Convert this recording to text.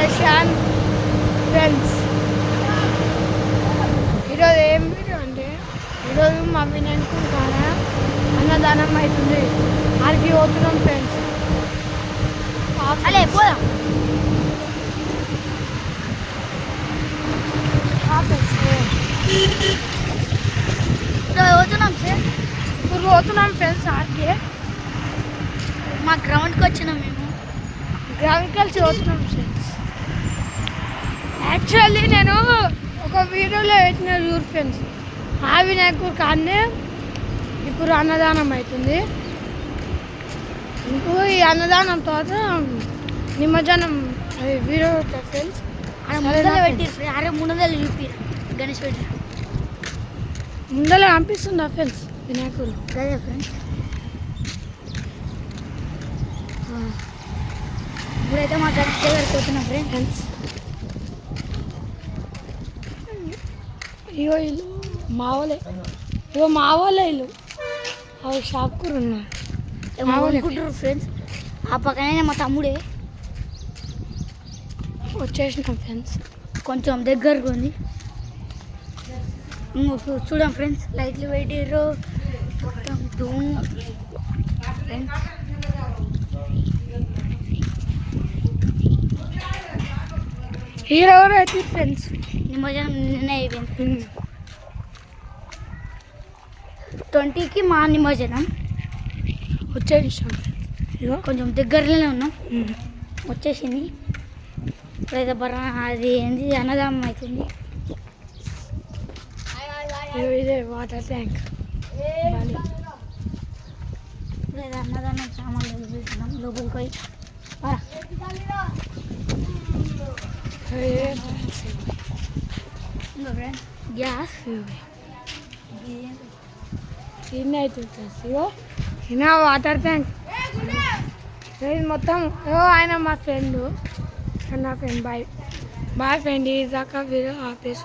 Prashanth friends. ఈరోజు ఏం video అంటే ఈరోజు మా వినాయకుడు కాడ అన్నదానం అవుతుంది. ఆడికి పోతున్నాం ఫ్రెండ్స్. అలే పోదాం. పోతున్నాం సార్. ఇప్పుడు పోతున్నాం ఫ్రెండ్స్. ఆడికి మా గ్రౌండ్కి వచ్చినాం. మేము గ్రౌండ్ కలిసి పోతున్నాం ఫ్రెండ్స్. యాక్చువల్లీ నేను ఒక వీడియోలో పెట్టిన చూడు ఫ్రెండ్స్. ఆ వినాయకుడు కానీ ఇప్పుడు అన్నదానం అవుతుంది. ఇప్పుడు ఈ అన్నదానం తర్వాత నిమజ్జనం వీడియో ఫ్రెండ్స్. పెట్టి 300 చూపి గణేష్ పెట్టి ముందర పంపిస్తుందా ఫ్రెండ్స్ వినాయకుడు. అదే ఫ్రెండ్స్. ఇప్పుడైతే మా గణేష్ దగ్గరికి పోతున్నాం ఫ్రెండ్స్. ఇగో ఇల్లు మా వాళ్ళే. ఇగో మా వాళ్ళే ఇల్లు. అవి షాప్ కూడా ఉన్నారు అనుకుంటారు ఫ్రెండ్స్. ఆ పక్కనే మా తమ్ముడే. వచ్చేసినాం ఫ్రెండ్స్. కొంచెం దగ్గరకు ఉంది. చూడండి ఫ్రెండ్స్. లైట్లు పెట్టిర్రు మొత్తం ధూమ్ ఫ్రెండ్స్. హీరో అయితే ఫ్రెండ్స్ నిమజ్జనం నిన్నే అయిపోయింది. 20కి మా నిమజ్జనం. వచ్చేసినాం. ఇగో కొంచెం దగ్గరలోనే ఉన్నాం. వచ్చేసింది. ఇప్పుడైతే అది ఏంది అన్నదానం అవుతుంది. ఇదే వాటర్ ట్యాంక్. ఇప్పుడైతే అన్నదానం సామాన్లు చూస్తున్నాం. లోపలికి పోయి ఇంకా ఫ్రెండ్స్ గ్యాస్ ఇన్ని అవుతుంది ఫ్రెండ్స్. ఇగో ఈయన వాటర్ ట్యాంక్ మొత్తం. ఆయన మా ఫ్రెండ్. నా ఫ్రెండ్ బాయ్ ఫ్రెండ్. ఈ దాకా వీడియో ఆపేసి